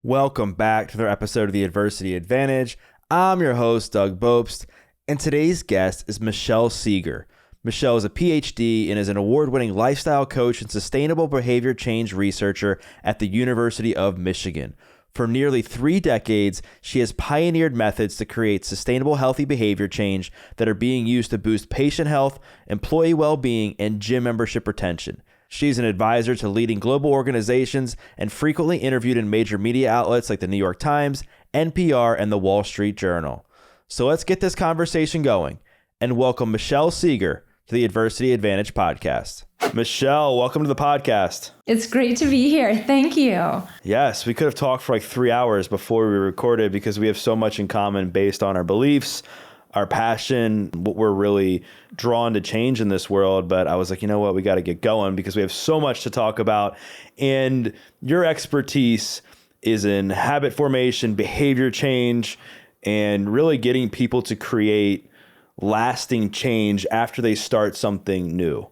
Welcome back to another episode of The Adversity Advantage. I'm your host, Doug Bopst, and today's guest is Michelle Segar. Michelle is a PhD and is an award-winning lifestyle coach and sustainable behavior change researcher at the University of Michigan. For nearly 3 decades, she has pioneered methods to create sustainable, healthy behavior change that are being used to boost patient health, employee well-being, and gym membership retention. She's an advisor to leading global organizations and frequently interviewed in major media outlets like the New York Times, NPR, and the Wall Street Journal. So let's get this conversation going and welcome Michelle Segar to the Adversity Advantage podcast. Michelle, welcome to the podcast. It's great to be here. Thank you. Yes, we could have talked for like 3 hours before we recorded because we have so much in common based on our beliefs, our passion, what we're really drawn to change in this world. But I was like, you know what, we got to get going because we have so much to talk about. And your expertise is in habit formation, behavior change, and really getting people to create lasting change after they start something new.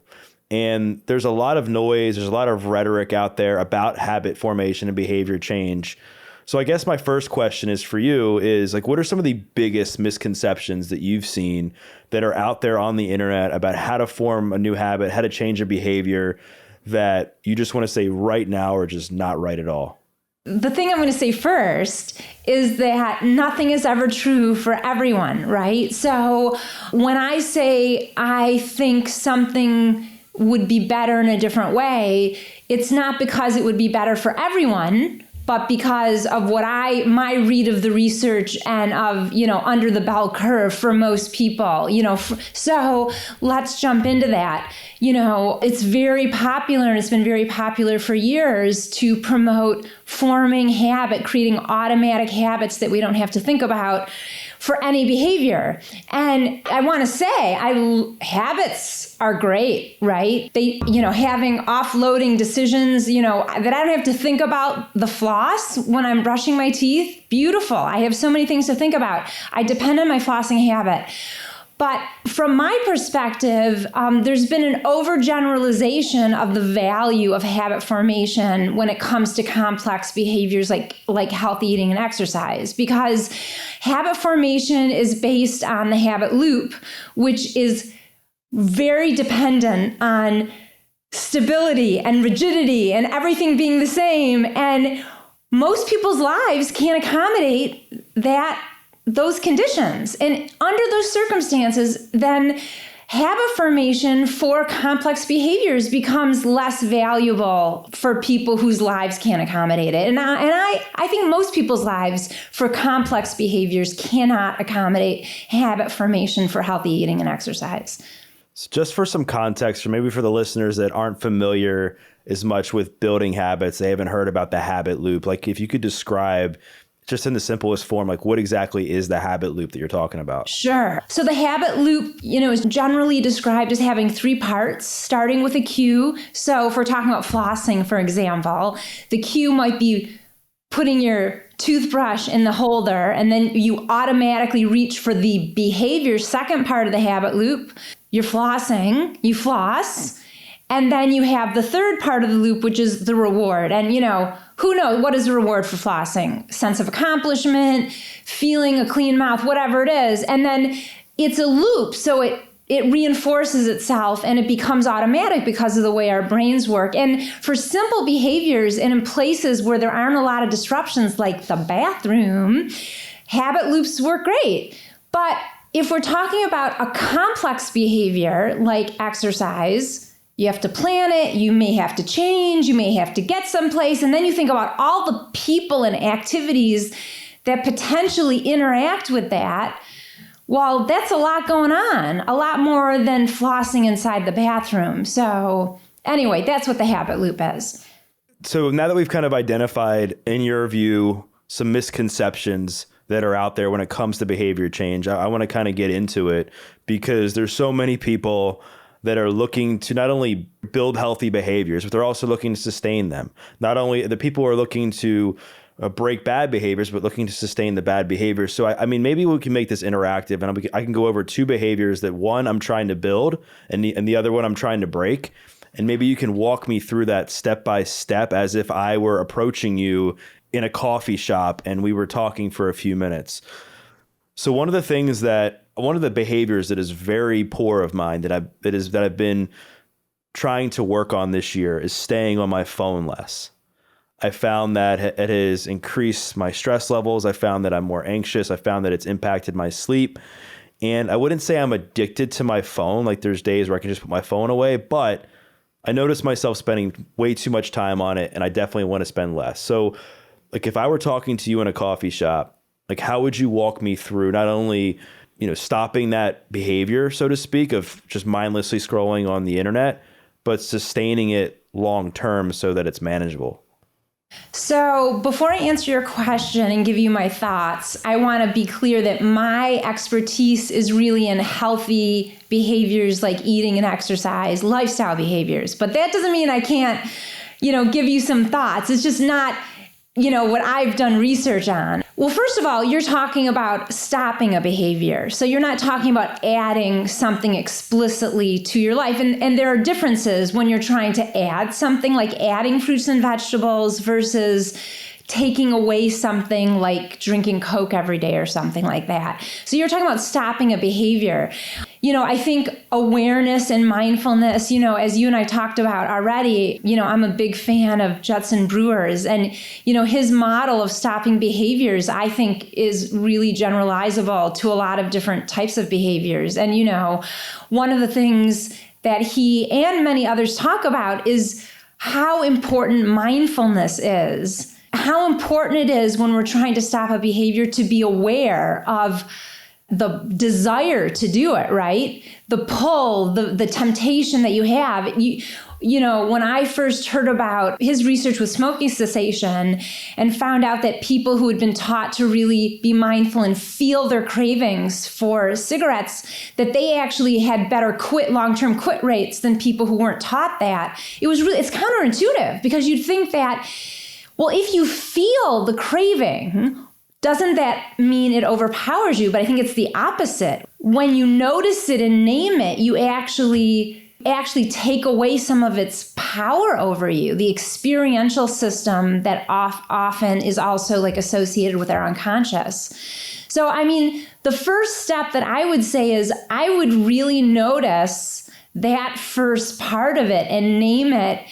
And there's a lot of noise, there's a lot of rhetoric out there about habit formation and behavior change. So I guess my first question is for you is like, what are some of the biggest misconceptions that you've seen that are out there on the internet about how to form a new habit, how to change a behavior that you just want to say right now or just not right at all? The thing I'm going to say first is that nothing is ever true for everyone, right? So when I say I think something would be better in a different way, it's not because it would be better for everyone, but because of my read of the research and of, under the bell curve for most people, so let's jump into that. It's very popular and it's been very popular for years to promote forming habit, creating automatic habits that we don't have to think about for any behavior. And I want to say, habits are great, right? They, having offloading decisions, that I don't have to think about the floss when I'm brushing my teeth. Beautiful. I have so many things to think about. I depend on my flossing habit. But from my perspective, there's been an overgeneralization of the value of habit formation when it comes to complex behaviors like healthy eating and exercise, because habit formation is based on the habit loop, which is very dependent on stability and rigidity and everything being the same. And most people's lives can't accommodate those conditions. And under those circumstances, then habit formation for complex behaviors becomes less valuable for people whose lives can't accommodate it. And I think most people's lives for complex behaviors cannot accommodate habit formation for healthy eating and exercise. So just for some context, or maybe for the listeners that aren't familiar as much with building habits, they haven't heard about the habit loop. Like if you could describe just in the simplest form, like what exactly is the habit loop that you're talking about? Sure. So the habit loop, is generally described as having 3 parts, starting with a cue. So if we're talking about flossing, for example, the cue might be putting your toothbrush in the holder, and then you automatically reach for the behavior, second part of the habit loop. You're flossing, you floss, and then you have the third part of the loop, which is the reward. And, who knows, what is the reward for flossing? Sense of accomplishment, feeling a clean mouth, whatever it is. And then it's a loop, so it reinforces itself and it becomes automatic because of the way our brains work. And for simple behaviors and in places where there aren't a lot of disruptions like the bathroom, habit loops work great. But if we're talking about a complex behavior like exercise, you have to plan it, you may have to change, you may have to get someplace, and then you think about all the people and activities that potentially interact with that. Well, that's a lot going on, a lot more than flossing inside the bathroom. So anyway, that's what the habit loop is. So now that we've kind of identified, in your view, some misconceptions that are out there when it comes to behavior change, I want to kind of get into it because there's so many people that are looking to not only build healthy behaviors, but they're also looking to sustain them. Not only the people who are looking to break bad behaviors, but looking to sustain the bad behaviors. So, I mean, maybe we can make this interactive and I can go over 2 behaviors that one I'm trying to build and the other one I'm trying to break. And maybe you can walk me through that step by step as if I were approaching you in a coffee shop and we were talking for a few minutes. So one of the behaviors that is very poor of mine that I've been trying to work on this year is staying on my phone less. I found that it has increased my stress levels. I found that I'm more anxious. I found that it's impacted my sleep. And I wouldn't say I'm addicted to my phone. Like there's days where I can just put my phone away, but I notice myself spending way too much time on it, and I definitely want to spend less. So like if I were talking to you in a coffee shop, like how would you walk me through not only, stopping that behavior, so to speak, of just mindlessly scrolling on the internet, but sustaining it long term so that it's manageable? So before I answer your question and give you my thoughts, I want to be clear that my expertise is really in healthy behaviors like eating and exercise, lifestyle behaviors. But that doesn't mean I can't, give you some thoughts. It's just not, what I've done research on. Well, first of all, you're talking about stopping a behavior. So you're not talking about adding something explicitly to your life. And there are differences when you're trying to add something like adding fruits and vegetables versus taking away something like drinking Coke every day or something like that. So you're talking about stopping a behavior. I think awareness and mindfulness, as you and I talked about already, I'm a big fan of Judson Brewer's, and, his model of stopping behaviors, I think, is really generalizable to a lot of different types of behaviors. And, one of the things that he and many others talk about is how important mindfulness is. How important it is when we're trying to stop a behavior to be aware of the desire to do it, right? The pull, the temptation that you have. When I first heard about his research with smoking cessation and found out that people who had been taught to really be mindful and feel their cravings for cigarettes, that they actually had better long-term quit rates than people who weren't taught that. It's counterintuitive because you'd think that, well, if you feel the craving, doesn't that mean it overpowers you? But I think it's the opposite. When you notice it and name it, you actually take away some of its power over you. The experiential system that often is also like associated with our unconscious. So, the first step that I would say is I would really notice that first part of it and name it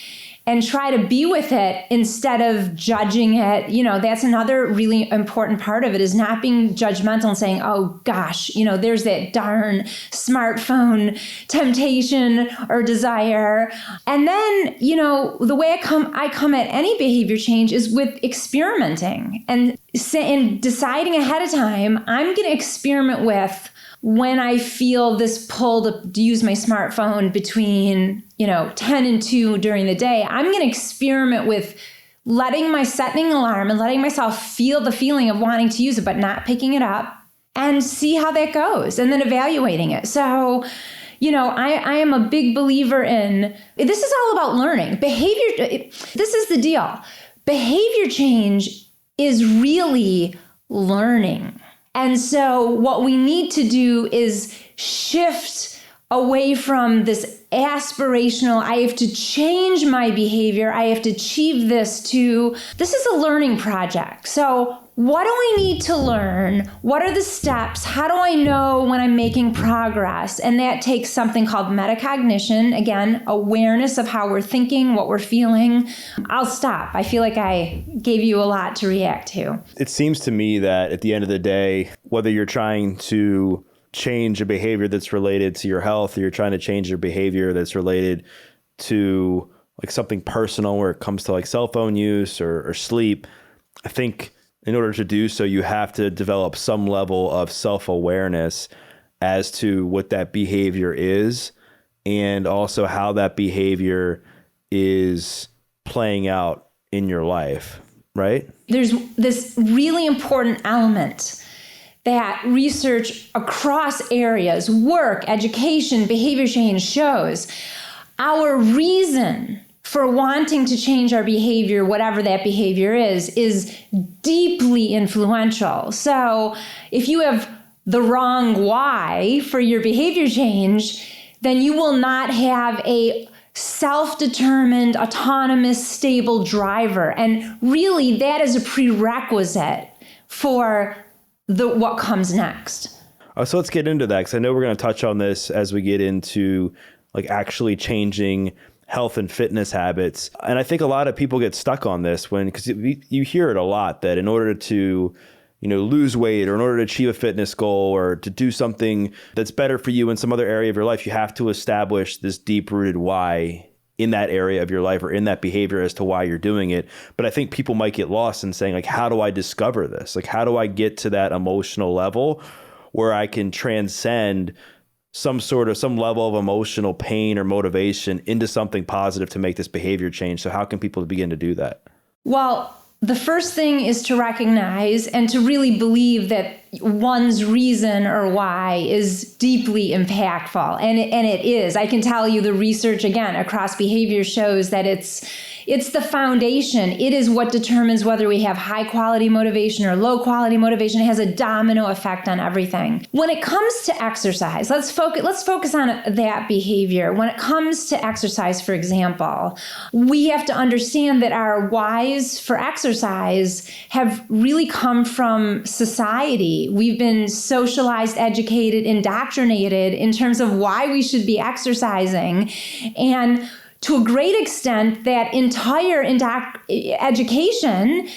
and try to be with it instead of judging it. That's another really important part of it, is not being judgmental and saying, oh gosh, there's that darn smartphone temptation or desire. And then, the way I come at any behavior change is with experimenting and deciding ahead of time, I'm going to experiment with when I feel this pull to use my smartphone between, 10 and 2 during the day. I'm going to experiment with setting an alarm and letting myself feel the feeling of wanting to use it, but not picking it up, and see how that goes, and then evaluating it. So, I am a big believer in, this is all about learning. Behavior, this is the deal. Behavior change is really learning. And so what we need to do is shift away from this aspirational, I have to change my behavior, I have to achieve this, to this is a learning project. So what do I need to learn? What are the steps? How do I know when I'm making progress? And that takes something called metacognition. Again, awareness of how we're thinking, what we're feeling. I'll stop. I feel like I gave you a lot to react to. It seems to me that at the end of the day, whether you're trying to change a behavior that's related to your health, or you're trying to change your behavior that's related to like something personal where it comes to like cell phone use or sleep, I think in order to do so, you have to develop some level of self-awareness as to what that behavior is, and also how that behavior is playing out in your life, right? There's this really important element that research across areas, work, education, behavior change shows. Our reason for wanting to change our behavior, whatever that behavior is deeply influential. So if you have the wrong why for your behavior change, then you will not have a self-determined, autonomous, stable driver. And really, that is a prerequisite for what comes next. So let's get into that, because I know we're going to touch on this as we get into like actually changing health and fitness habits. And I think a lot of people get stuck on this because you hear it a lot, that in order to lose weight, or in order to achieve a fitness goal, or to do something that's better for you in some other area of your life, you have to establish this deep-rooted why in that area of your life, or in that behavior, as to why you're doing it. But I think people might get lost in saying, like, how do I discover this? Like, how do I get to that emotional level where I can transcend some level of emotional pain or motivation into something positive to make this behavior change? So how can people begin to do that? Well, the first thing is to recognize and to really believe that one's reason or why is deeply impactful. And it is. I can tell you the research, again, across behavior shows that it's the foundation. It is what determines whether we have high quality motivation or low quality motivation. It has a domino effect on everything. When it comes to exercise, let's focus on that behavior. When it comes to exercise, for example, we have to understand that our whys for exercise have really come from society. We've been socialized, educated, indoctrinated in terms of why we should be exercising. And to a great extent, that entire education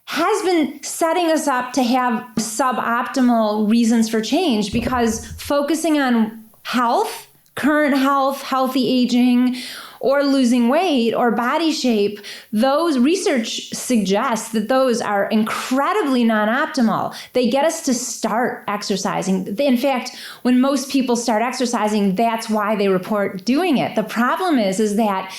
has been setting us up to have suboptimal reasons for change, because focusing on health, current health, healthy aging, or losing weight or body shape, those research suggests that those are incredibly non-optimal. They get us to start exercising. In fact, when most people start exercising, that's why they report doing it. The problem is that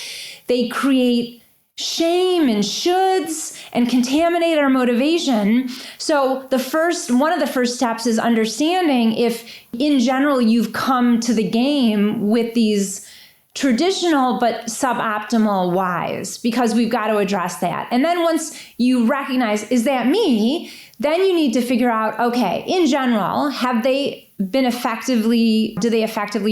they create shame and shoulds and contaminate our motivation. So one of the first steps is understanding if, in general, you've come to the game with these traditional but suboptimal whys, because we've got to address that. And then once you recognize, is that me? Then you need to figure out, okay, in general, do they effectively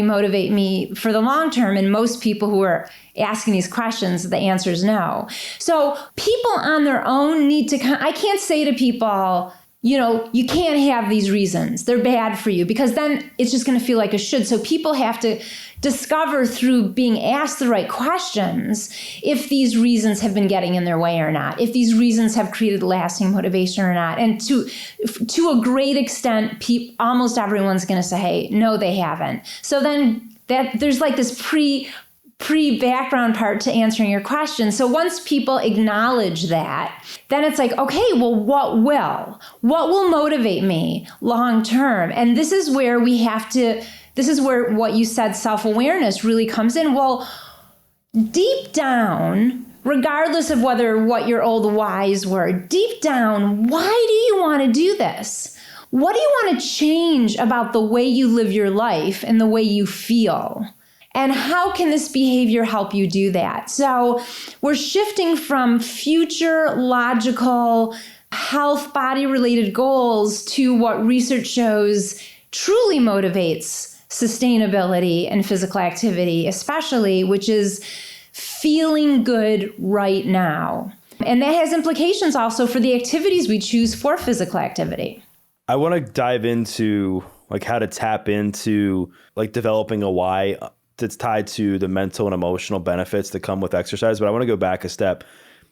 motivate me for the long term? And most people who are asking these questions, the answer is no. So people on their own I can't say to people, you can't have these reasons. They're bad for you, because then it's just going to feel like a should. So people have to discover through being asked the right questions if these reasons have been getting in their way or not, if these reasons have created lasting motivation or not. And to a great extent, almost everyone's going to say, hey, no, they haven't. So then there's like this pre-background part to answering your question. So once people acknowledge that, then it's like, okay, well, what will motivate me long term? And this is where what you said, self-awareness, really comes in. Well, deep down, regardless of what your old whys were, deep down, why do you want to do this? What do you want to change about the way you live your life and the way you feel? And how can this behavior help you do that? So we're shifting from future logical health, body-related goals to what research shows truly motivates sustainability and physical activity, especially, which is feeling good right now. And that has implications also for the activities we choose for physical activity. I want to dive into like how to tap into like developing a why that's tied to the mental and emotional benefits that come with exercise. But I want to go back a step.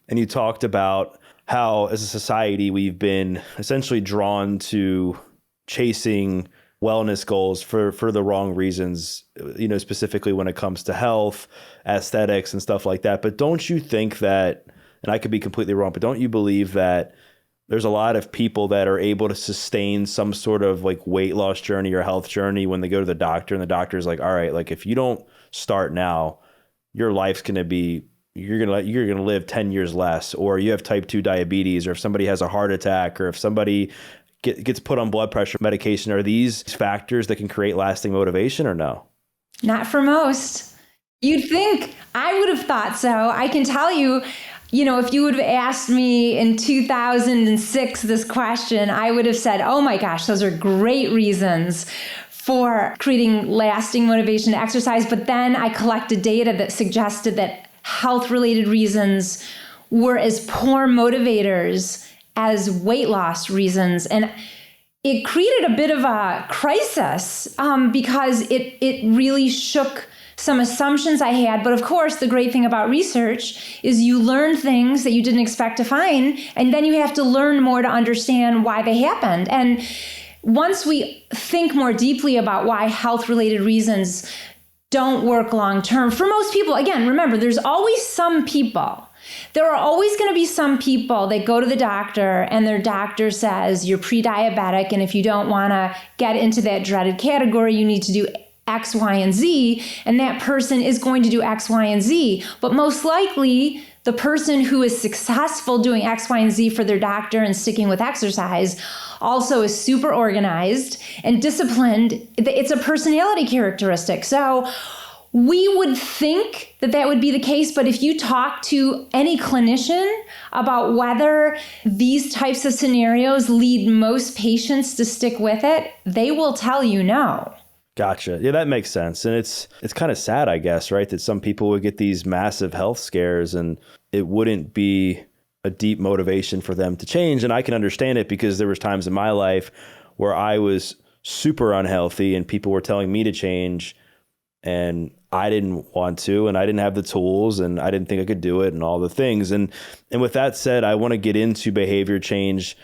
And you talked about how as a society, we've been essentially drawn to chasing wellness goals for the wrong reasons, specifically when it comes to health, aesthetics and stuff like that. But don't you think that, and I could be completely wrong, but don't you believe that there's a lot of people that are able to sustain some sort of like weight loss journey or health journey when they go to the doctor, and the doctor is like, all right, like if you don't start now, your life's going to be, you're going to live 10 years less, or you have type 2 diabetes, or if somebody has a heart attack, or if somebody gets put on blood pressure medication. Are these factors that can create lasting motivation or no? Not for most. You'd think. I would have thought so. I can tell you, if you would have asked me in 2006 this question, I would have said, oh my gosh, those are great reasons for creating lasting motivation to exercise. But then I collected data that suggested that health-related reasons were as poor motivators as weight loss reasons. And it created a bit of a crisis because it really shook some assumptions I had. But of course, the great thing about research is you learn things that you didn't expect to find, and then you have to learn more to understand why they happened. And once we think more deeply about why health-related reasons don't work long-term, for most people, again, remember, there's always some people. There are always going to be some people that go to the doctor and their doctor says you're pre-diabetic, and if you don't want to get into that dreaded category, you need to do X, Y, and Z, and that person is going to do X, Y, and Z. But most likely, the person who is successful doing X, Y, and Z for their doctor and sticking with exercise also is super organized and disciplined. It's a personality characteristic. So we would think that that would be the case, but if you talk to any clinician about whether these types of scenarios lead most patients to stick with it, they will tell you no. Gotcha. Yeah, that makes sense. And it's kind of sad, I guess, right? That some people would get these massive health scares and it wouldn't be a deep motivation for them to change. And I can understand it because there was times in my life where I was super unhealthy and people were telling me to change and I didn't want to, and I didn't have the tools, and I didn't think I could do it, and all the things. And with that said, I want to get into behavior change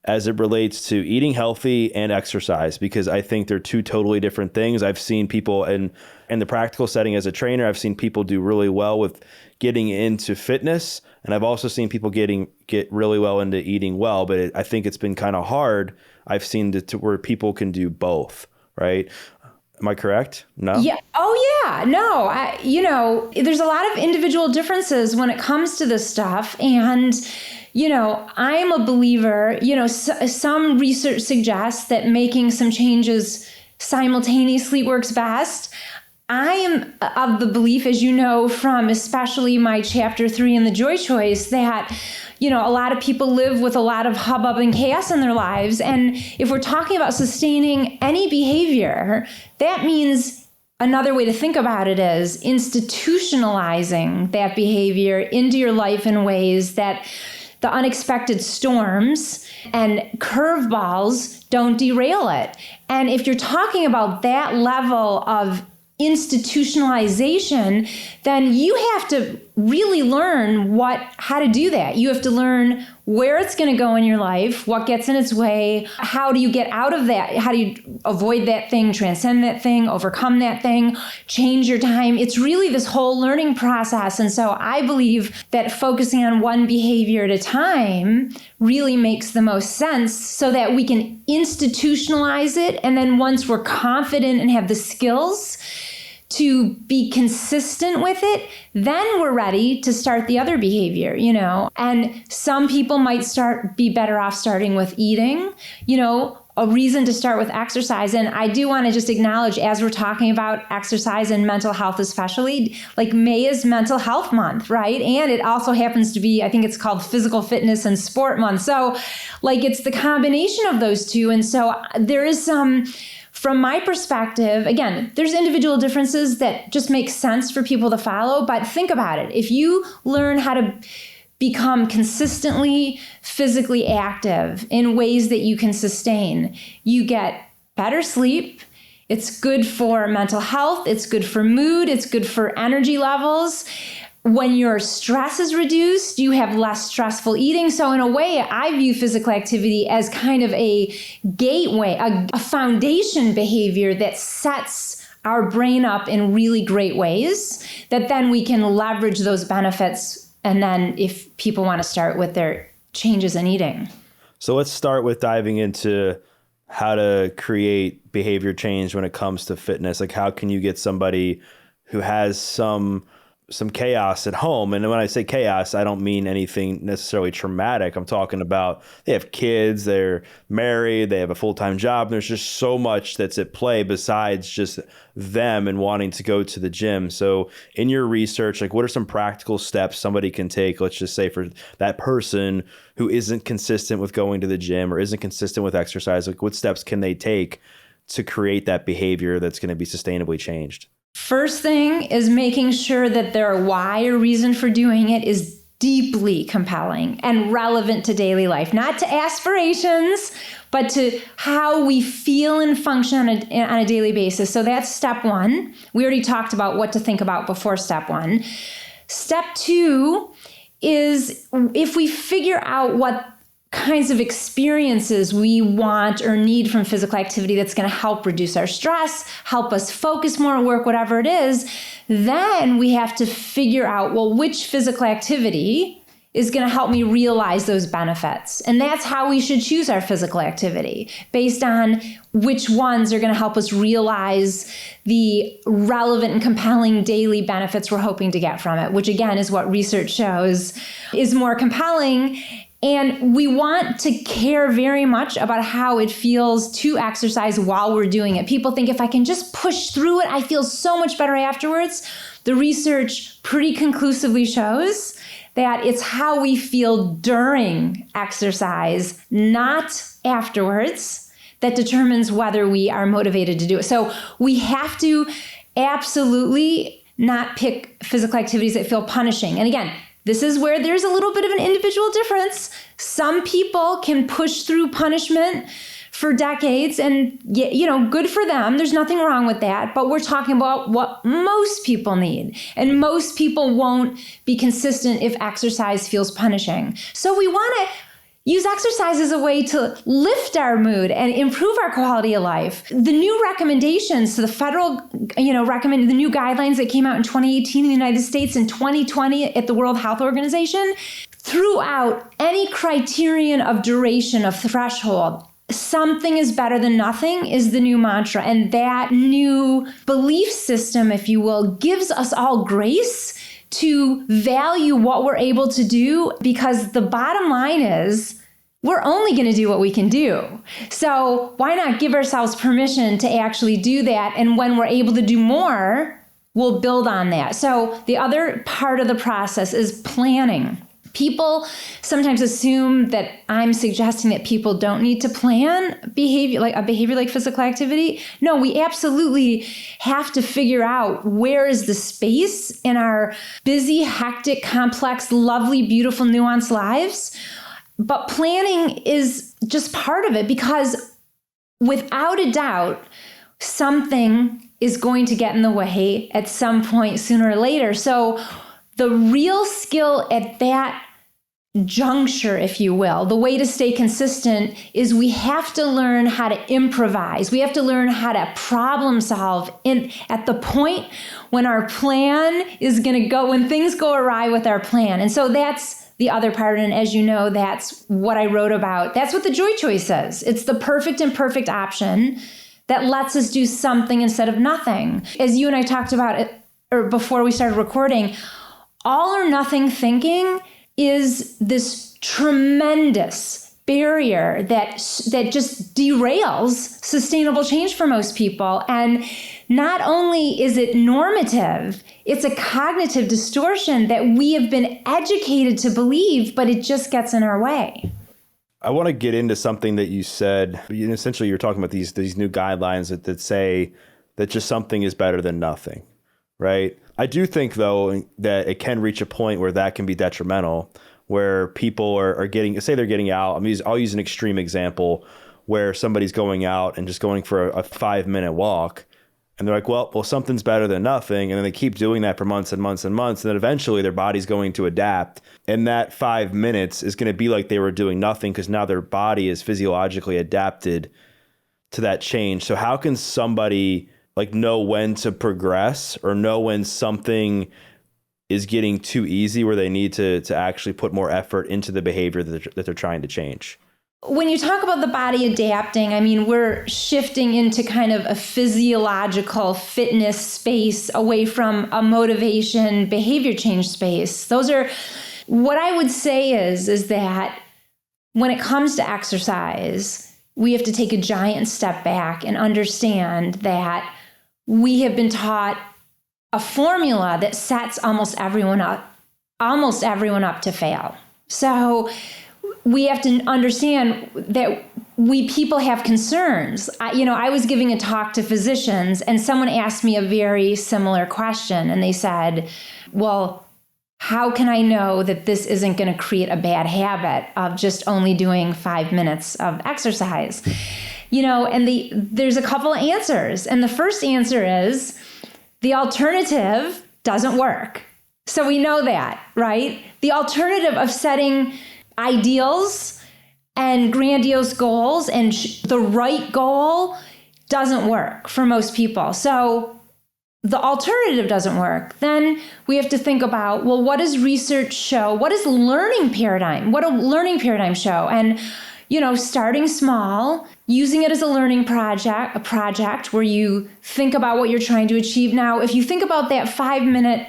as it relates to eating healthy and exercise, because I think they're two totally different things. I've seen people in the practical setting as a trainer, I've seen people do really well with getting into fitness, and I've also seen people get really well into eating well, but I think it's been kind of hard. I've seen to where people can do both, right? Am I correct? No? Yeah. Oh, yeah. No, there's a lot of individual differences when it comes to this stuff. And, I'm a believer, some research suggests that making some changes simultaneously works best. I am of the belief, as you know, from especially my chapter 3 in the Joy Choice, that a lot of people live with a lot of hubbub and chaos in their lives. And if we're talking about sustaining any behavior, that means another way to think about it is institutionalizing that behavior into your life in ways that the unexpected storms and curveballs don't derail it. And if you're talking about that level of institutionalization, then you have to really learn how to do that. You have to learn where it's going to go in your life, what gets in its way, how do you get out of that, how do you avoid that thing, transcend that thing, overcome that thing, change your time. It's really this whole learning process. And so I believe that focusing on one behavior at a time really makes the most sense so that we can institutionalize it. And then once we're confident and have the skills to be consistent with it, then we're ready to start the other behavior, And some people might be better off starting with eating, a reason to start with exercise. And I do want to just acknowledge, as we're talking about exercise and mental health especially, like May is Mental Health Month, right? And it also happens to be, I think it's called Physical Fitness and Sport Month. So it's the combination of those two. And so there is some... From my perspective, again, there's individual differences that just make sense for people to follow, but think about it. If you learn how to become consistently physically active in ways that you can sustain, you get better sleep. It's good for mental health. It's good for mood. It's good for energy levels. When your stress is reduced, you have less stressful eating. So in a way, I view physical activity as kind of a gateway, a foundation behavior that sets our brain up in really great ways that then we can leverage those benefits. And then if people want to start with their changes in eating. So let's start with diving into how to create behavior change when it comes to fitness. Like, how can you get somebody who has some chaos at home? And when I say chaos, I don't mean anything necessarily traumatic. I'm talking about they have kids, they're married, they have a full-time job. And there's just so much that's at play besides just them and wanting to go to the gym. So in your research, what are some practical steps somebody can take, let's just say for that person who isn't consistent with going to the gym or isn't consistent with exercise? What steps can they take to create that behavior that's going to be sustainably changed? First thing is making sure that their why or reason for doing it is deeply compelling and relevant to daily life, not to aspirations, but to how we feel and function on a daily basis. So that's step one. We already talked about what to think about before step one. Step two is if we figure out what kinds of experiences we want or need from physical activity that's going to help reduce our stress, help us focus more at work, whatever it is, then we have to figure out, well, which physical activity is going to help me realize those benefits. And that's how we should choose our physical activity, based on which ones are going to help us realize the relevant and compelling daily benefits we're hoping to get from it, which again is what research shows is more compelling. And we want to care very much about how it feels to exercise while we're doing it. People think if I can just push through it, I feel so much better afterwards. The research pretty conclusively shows that it's how we feel during exercise, not afterwards, that determines whether we are motivated to do it. So we have to absolutely not pick physical activities that feel punishing. And again, this is where there's a little bit of an individual difference. Some people can push through punishment for decades and, good for them. There's nothing wrong with that. But we're talking about what most people need. And most people won't be consistent if exercise feels punishing. So we want to use exercise as a way to lift our mood and improve our quality of life. The new recommendations to the federal, the new guidelines that came out in 2018 in the United States and 2020 at the World Health Organization, threw out any criterion of duration, of threshold. Something is better than nothing is the new mantra. And that new belief system, if you will, gives us all grace to value what we're able to do, because the bottom line is we're only going to do what we can do. So why not give ourselves permission to actually do that? And when we're able to do more, we'll build on that. So the other part of the process is planning. People sometimes assume that I'm suggesting that people don't need to plan behavior like physical activity. No, we absolutely have to figure out where is the space in our busy, hectic, complex, lovely, beautiful, nuanced lives. But planning is just part of it, because without a doubt, something is going to get in the way at some point sooner or later. So the real skill at that juncture, if you will, the way to stay consistent is we have to learn how to improvise. We have to learn how to problem solve at the point when our plan is going to go, when things go awry with our plan. And so that's the other part. And as you know, that's what I wrote about. That's what the joy choice is. It's the perfect and perfect option that lets us do something instead of nothing. As you and I talked about it, or before we started recording, all or nothing thinking is this tremendous barrier that just derails sustainable change for most people. And not only is it normative, it's a cognitive distortion that we have been educated to believe, but it just gets in our way. I want to get into something that you said. Essentially, you're talking about these new guidelines that say that just something is better than nothing, right? I do think, though, that it can reach a point where that can be detrimental, where people are getting, say they're getting out. I'll use an extreme example where somebody's going out and just going for a 5-minute walk. And they're like, well, something's better than nothing. And then they keep doing that for months and months and months. And then eventually their body's going to adapt. And that 5 minutes is going to be like they were doing nothing, because now their body is physiologically adapted to that change. So how can somebody know when to progress, or know when something is getting too easy where they need to actually put more effort into the behavior that they're trying to change? When you talk about the body adapting, we're shifting into kind of a physiological fitness space away from a motivation behavior change space. Those are what I would say is that when it comes to exercise, we have to take a giant step back and understand that we have been taught a formula that sets almost everyone up to fail. So we have to understand that we people have concerns. I was giving a talk to physicians, and someone asked me a very similar question, and they said, well, how can I know that this isn't going to create a bad habit of just only doing 5 minutes of exercise? And there's a couple of answers. And the first answer is the alternative doesn't work. So we know that, right? The alternative of setting ideals and grandiose goals and the right goal doesn't work for most people. So the alternative doesn't work. Then we have to think about, well, what does research show? What is learning paradigm? What do learning paradigm show? And, starting small, using it as a learning project, a project where you think about what you're trying to achieve. Now, if you think about that 5-minute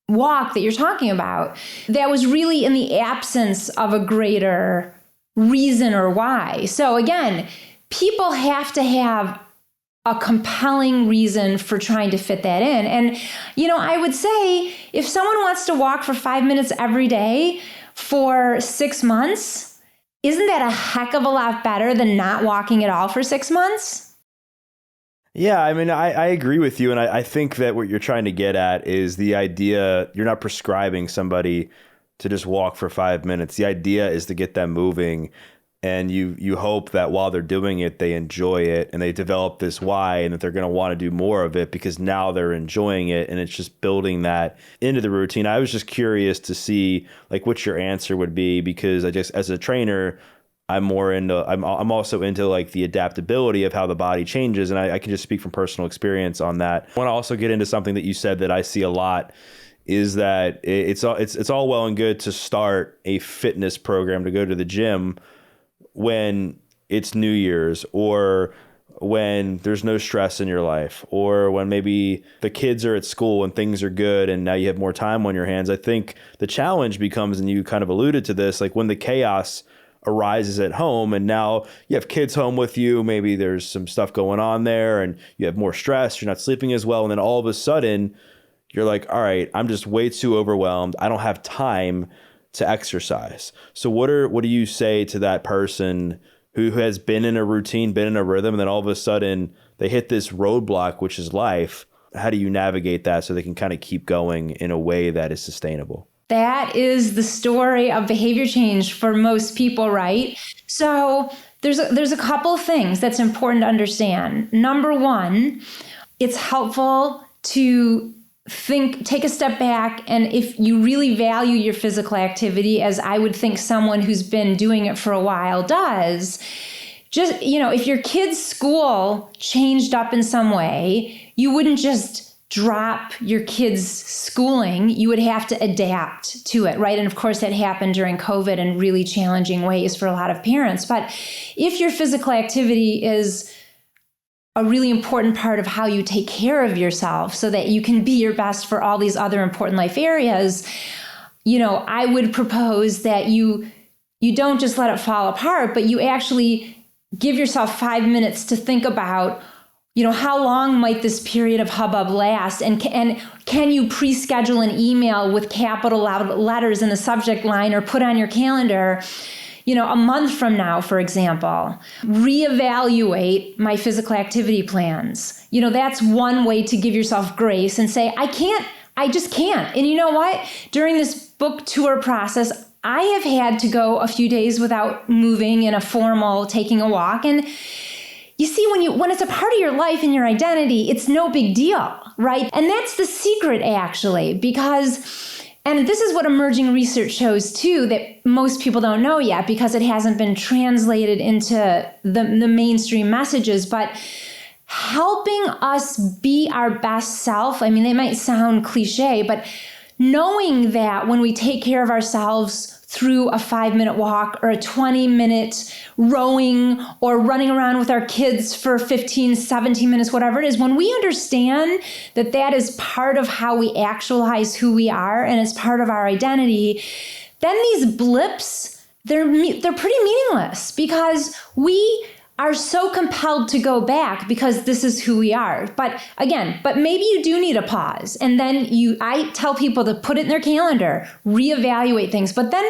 walk that you're talking about, that was really in the absence of a greater reason or why. So again, people have to have a compelling reason for trying to fit that in. And, I would say if someone wants to walk for 5 minutes every day for 6 months, isn't that a heck of a lot better than not walking at all for 6 months? Yeah, I mean, I agree with you. And I think that what you're trying to get at is the idea you're not prescribing somebody to just walk for 5 minutes. The idea is to get them moving. And you hope that while they're doing it, they enjoy it and they develop this why, and that they're going to want to do more of it because now they're enjoying it, and it's just building that into the routine. I was just curious to see like what your answer would be, because I just, as a trainer, I'm also into like the adaptability of how the body changes, and I can just speak from personal experience on that. I want to also get into something that you said that I see a lot, is that it's all well and good to start a fitness program, to go to the gym when it's New Year's, or when there's no stress in your life, or when maybe the kids are at school and things are good and now you have more time on your hands. I think the challenge becomes, and you kind of alluded to this, like when the chaos arises at home and now you have kids home with you, maybe there's some stuff going on there and you have more stress, you're not sleeping as well, and then all of a sudden you're like, all right, I'm just way too overwhelmed, I don't have time to exercise. So what do you say to that person who has been in a routine, been in a rhythm, and then all of a sudden they hit this roadblock, which is life? How do you navigate that so they can kind of keep going in a way that is sustainable? That is the story of behavior change for most people, right? So there's a couple of things that's important to understand. Number one, it's helpful to take a step back, and if you really value your physical activity, as I would think someone who's been doing it for a while does, just, if your kid's school changed up in some way, you wouldn't just drop your kids' schooling, you would have to adapt to it, right? And of course that happened during COVID in really challenging ways for a lot of parents. But if your physical activity is a really important part of how you take care of yourself so that you can be your best for all these other important life areas, I would propose that you don't just let it fall apart, but you actually give yourself 5 minutes to think about, how long might this period of hubbub last? And can you pre-schedule an email with capital letters in the subject line, or put on your calendar, a month from now, for example, reevaluate my physical activity plans. That's one way to give yourself grace and say, I just can't. And you know what? During this book tour process, I have had to go a few days without moving in a formal taking a walk. And you see, when it's a part of your life and your identity, it's no big deal, right? And that's the secret, actually, and this is what emerging research shows too, that most people don't know yet because it hasn't been translated into the mainstream messages, but helping us be our best self. I mean, they might sound cliche, but knowing that when we take care of ourselves through a 5-minute walk or a 20-minute rowing or running around with our kids for 15, 17 minutes, whatever it is, when we understand that that is part of how we actualize who we are and it's part of our identity, then these blips, they're pretty meaningless, because we are so compelled to go back because this is who we are. But maybe you do need a pause. And then I tell people to put it in their calendar, reevaluate things. But then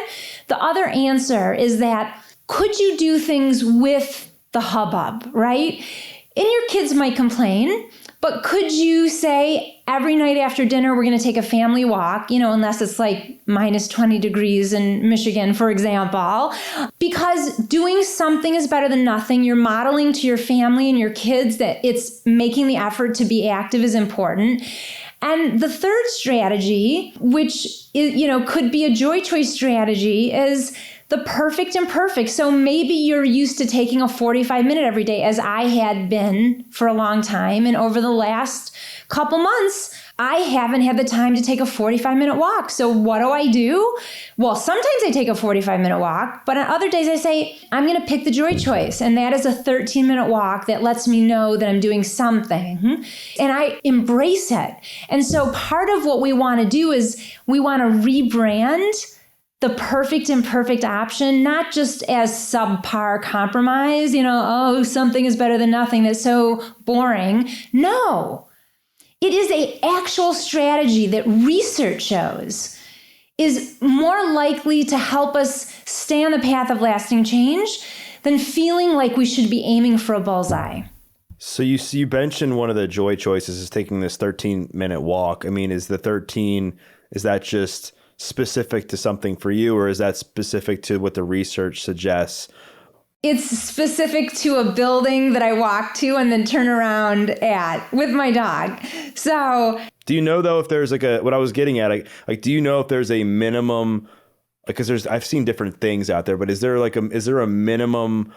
the other answer is that could you do things with the hubbub, right? And your kids might complain, but could you say every night after dinner, we're going to take a family walk, unless it's like minus 20 degrees in Michigan, for example, because doing something is better than nothing. You're modeling to your family and your kids that it's making the effort to be active is important. And the third strategy, which is, could be a joy choice strategy, is the perfect imperfect. So maybe you're used to taking a 45-minute every day, as I had been for a long time. And over the last couple months, I haven't had the time to take a 45-minute walk. So what do? Well, sometimes I take a 45-minute walk, but on other days I say, I'm going to pick the joy choice. And that is a 13-minute walk that lets me know that I'm doing something. And I embrace it. And so part of what we want to do is we want to rebrand the perfect imperfect option, not just as subpar compromise, something is better than nothing. That's so boring. No, it is an actual strategy that research shows is more likely to help us stay on the path of lasting change than feeling like we should be aiming for a bullseye. So you mentioned one of the joy choices is taking this 13-minute walk. I mean, is that just specific to something for you, or is that specific to what the research suggests? It's specific to a building that I walk to and then turn around at with my dog. So do you know though if there's what I was getting at, do you know if there's a minimum, because I've seen different things out there, but is there a minimum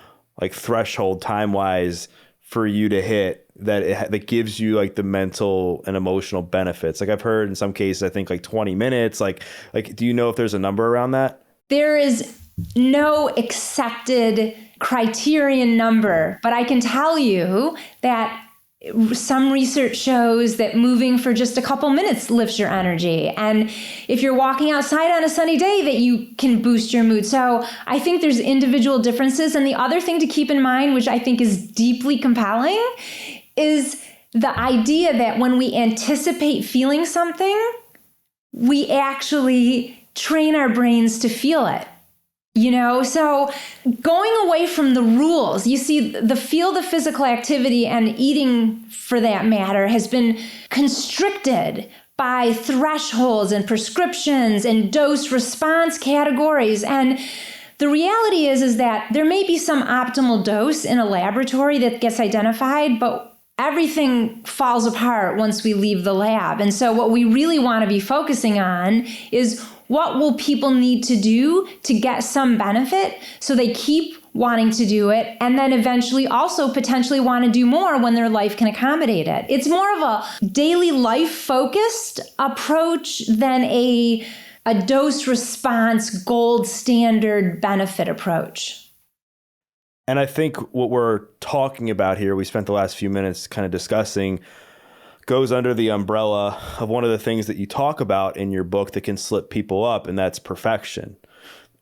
threshold time wise for you to hit that gives you the mental and emotional benefits? I've heard in some cases, I think 20 minutes, do you know if there's a number around that? There is no accepted criterion number, but I can tell you that some research shows that moving for just a couple minutes lifts your energy. And if you're walking outside on a sunny day, that you can boost your mood. So I think there's individual differences. And the other thing to keep in mind, which I think is deeply compelling, is the idea that when we anticipate feeling something, we actually train our brains to feel it. So going away from the rules, you see, the field of physical activity and eating, for that matter, has been constricted by thresholds and prescriptions and dose response categories. And the reality is that there may be some optimal dose in a laboratory that gets identified, but everything falls apart once we leave the lab. And so what we really want to be focusing on is what will people need to do to get some benefit so they keep wanting to do it, and then eventually also potentially want to do more when their life can accommodate it. It's more of a daily life focused approach than a dose response gold standard benefit approach. And I think what we're talking about here, we spent the last few minutes kind of discussing, goes under the umbrella of one of the things that you talk about in your book that can slip people up, and that's perfection.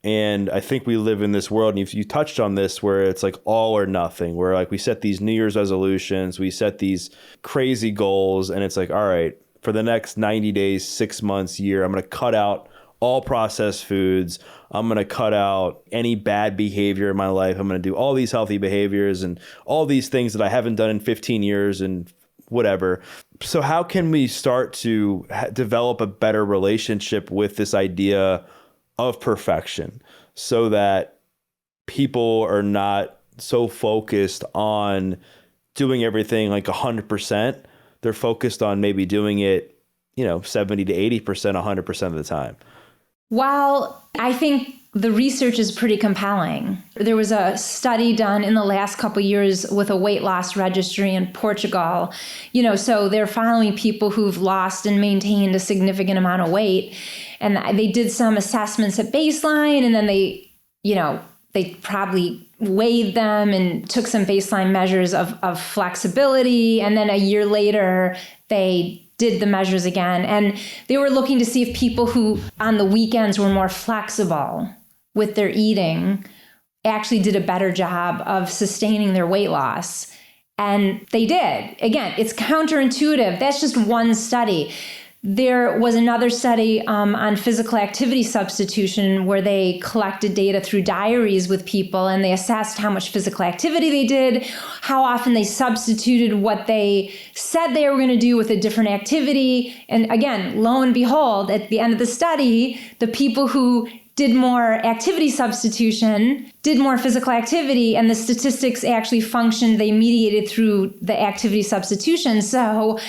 And I think we live in this world, and you touched on this, where it's all or nothing, where we set these New Year's resolutions, we set these crazy goals, and it's all right, for the next 90 days, 6 months, year, I'm going to cut out all processed foods. I'm going to cut out any bad behavior in my life. I'm going to do all these healthy behaviors and all these things that I haven't done in 15 years and whatever. So how can we start to develop a better relationship with this idea of perfection so that people are not so focused on doing everything 100%? They're focused on maybe doing it, 70 to 80%, 100% of the time. Well, I think the research is pretty compelling. There was a study done in the last couple of years with a weight loss registry in Portugal. So they're following people who've lost and maintained a significant amount of weight. And they did some assessments at baseline, and then they probably weighed them and took some baseline measures of flexibility. And then a year later, they did the measures again. And they were looking to see if people who on the weekends were more flexible with their eating actually did a better job of sustaining their weight loss. And they did. Again, it's counterintuitive. That's just one study. There was another study on physical activity substitution where they collected data through diaries with people, and they assessed how much physical activity they did, how often they substituted what they said they were going to do with a different activity. And again, lo and behold, at the end of the study, the people who did more activity substitution did more physical activity, and the statistics actually functioned. They mediated through the activity substitution. So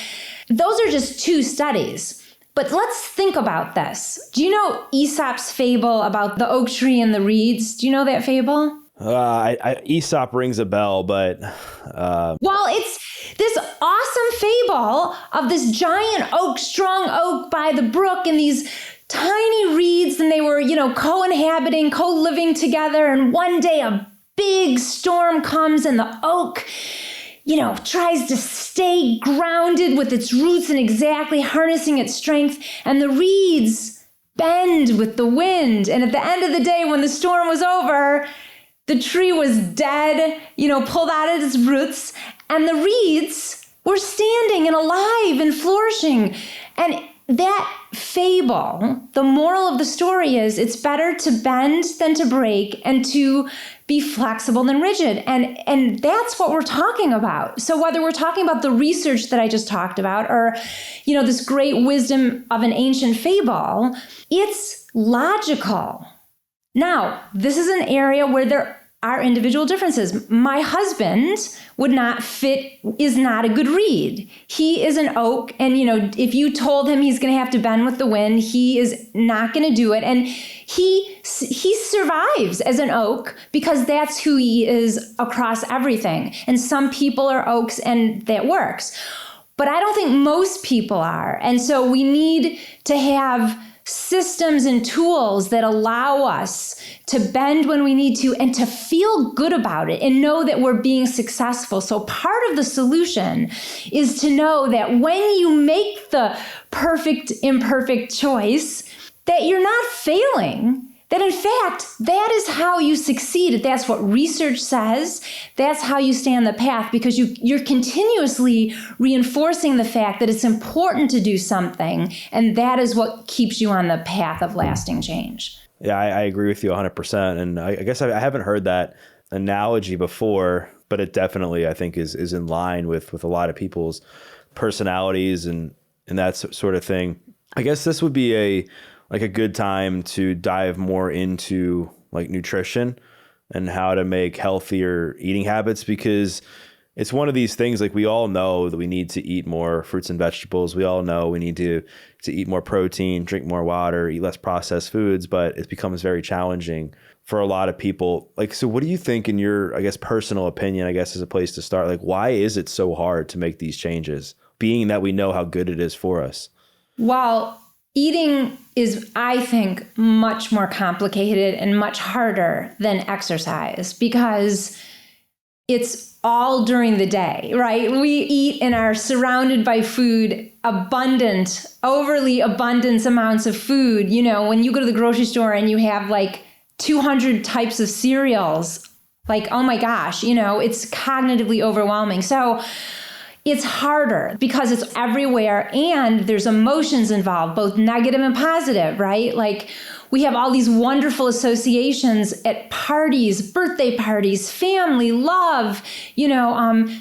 those are just two studies. But let's think about this. Do you know Aesop's fable about the oak tree and the reeds? Do you know that fable? Aesop rings a bell, but... Well, it's this awesome fable of this giant oak, strong oak by the brook, and these tiny reeds, and they were, co-inhabiting, co-living together. And one day a big storm comes, and the oak tries to stay grounded with its roots and exactly harnessing its strength. And the reeds bend with the wind. And at the end of the day, when the storm was over, the tree was dead, pulled out of its roots. And the reeds were standing and alive and flourishing. And that fable, the moral of the story is it's better to bend than to break, and to be flexible than rigid. And that's what we're talking about. So whether we're talking about the research that I just talked about, or, this great wisdom of an ancient fable, it's logical. Now, this is an area where there are individual differences. My husband is not a good reed. He is an oak, and if you told him he's going to have to bend with the wind, he is not going to do it. And he survives as an oak because that's who he is across everything. And some people are oaks, and that works. But I don't think most people are. And so we need to have systems and tools that allow us to bend when we need to, and to feel good about it and know that we're being successful. So part of the solution is to know that when you make the perfect, imperfect choice, that you're not failing. That in fact, that is how you succeed. That's what research says. That's how you stay on the path, because you're continuously reinforcing the fact that it's important to do something. And that is what keeps you on the path of lasting change. Yeah, I agree with you 100%. And I guess I haven't heard that analogy before, but it definitely, I think, is in line with a lot of people's personalities and that sort of thing. I guess this would be a good time to dive more into like nutrition and how to make healthier eating habits, because it's one of these things, like we all know that we need to eat more fruits and vegetables. We all know we need to eat more protein, drink more water, eat less processed foods, but it becomes very challenging for a lot of people. Like, so what do you think, in your, I guess, personal opinion, I guess, as a place to start, like, why is it so hard to make these changes, being that we know how good it is for us? Well, eating is, I think, much more complicated and much harder than exercise, because it's all during the day, right? We eat and are surrounded by food, overly abundant amounts of food. When you go to the grocery store and you have like 200 types of cereals, like, oh my gosh, it's cognitively overwhelming. So it's harder because it's everywhere, and there's emotions involved, both negative and positive, right? Like, we have all these wonderful associations at parties, birthday parties, family, love,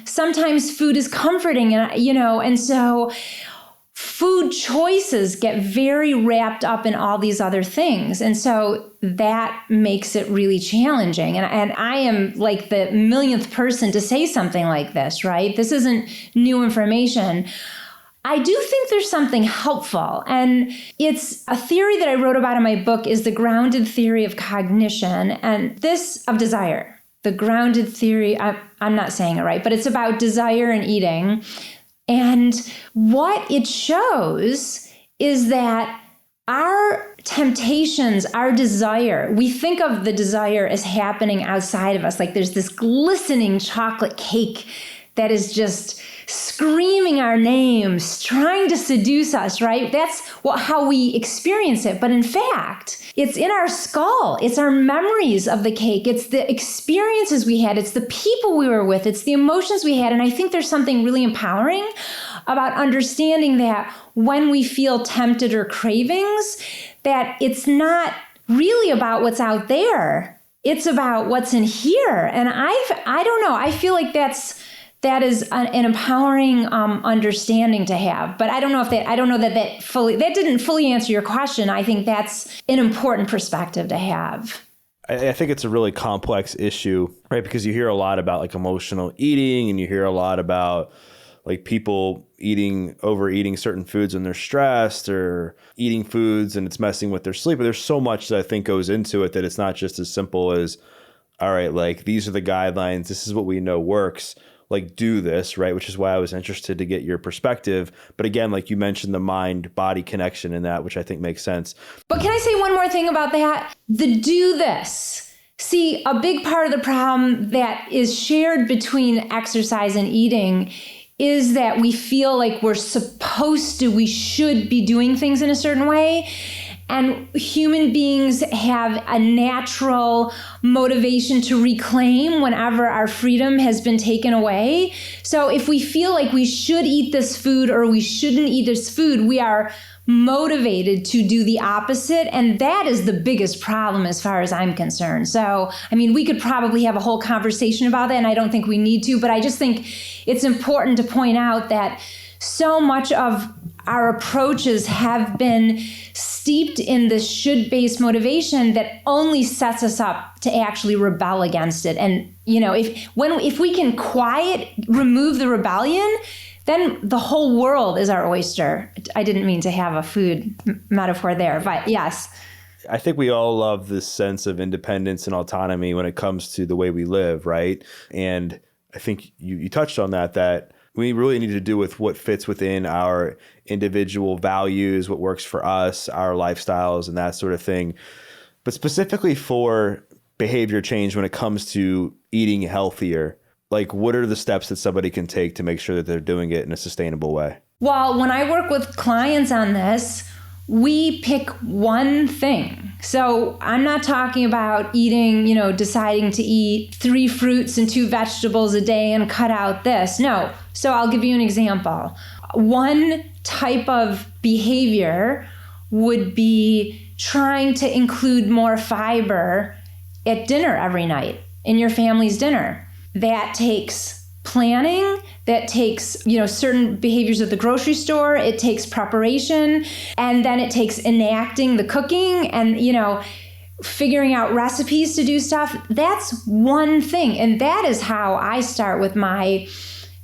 sometimes food is comforting, and so food choices get very wrapped up in all these other things. And so that makes it really challenging. And I am like the millionth person to say something like this, right? This isn't new information. I do think there's something helpful, and it's a theory that I wrote about in my book, is the grounded theory of cognition, and this of desire. The grounded theory, I'm not saying it right, but it's about desire and eating. And what it shows is that our temptations, our desire, we think of the desire as happening outside of us, like there's this glistening chocolate cake that is just screaming our names, trying to seduce us, right? That's how we experience it. But in fact, it's in our skull. It's our memories of the cake. It's the experiences we had. It's the people we were with. It's the emotions we had. And I think there's something really empowering about understanding that when we feel tempted or cravings, that it's not really about what's out there. It's about what's in here. And I don't know. I feel like that is an empowering understanding to have. But I don't know that didn't fully answer your question. I think that's an important perspective to have. I think it's a really complex issue, right? Because you hear a lot about like emotional eating, and you hear a lot about like people overeating certain foods when they're stressed, or eating foods and it's messing with their sleep. But there's so much that I think goes into it that it's not just as simple as, all right, like these are the guidelines. This is what we know works. Like do this, right? Which is why I was interested to get your perspective. But again, like you mentioned the mind-body connection in that, which I think makes sense. But can I say one more thing about that? The do this. See, a big part of the problem that is shared between exercise and eating is that we feel like we should be doing things in a certain way. And human beings have a natural motivation to reclaim whenever our freedom has been taken away. So if we feel like we should eat this food or we shouldn't eat this food, we are motivated to do the opposite. And that is the biggest problem as far as I'm concerned. So, I mean, we could probably have a whole conversation about that, and I don't think we need to, but I just think it's important to point out that so much of our approaches have been steeped in this should-based motivation that only sets us up to actually rebel against it. And, you know, if we can remove the rebellion, then the whole world is our oyster. I didn't mean to have a food metaphor there, but yes. I think we all love this sense of independence and autonomy when it comes to the way we live, right? And I think you touched on that we really need to do with what fits within our individual values, what works for us, our lifestyles, and that sort of thing. But specifically for behavior change when it comes to eating healthier, like what are the steps that somebody can take to make sure that they're doing it in a sustainable way? Well, when I work with clients on this, we pick one thing. So I'm not talking about eating, deciding to eat 3 fruits and 2 vegetables a day and cut out this. No. So I'll give you an example. One type of behavior would be trying to include more fiber at dinner every night, in your family's dinner. That takes planning, that takes, certain behaviors at the grocery store, it takes preparation, and then it takes enacting the cooking and, figuring out recipes to do stuff. That's one thing. And that is how I start with my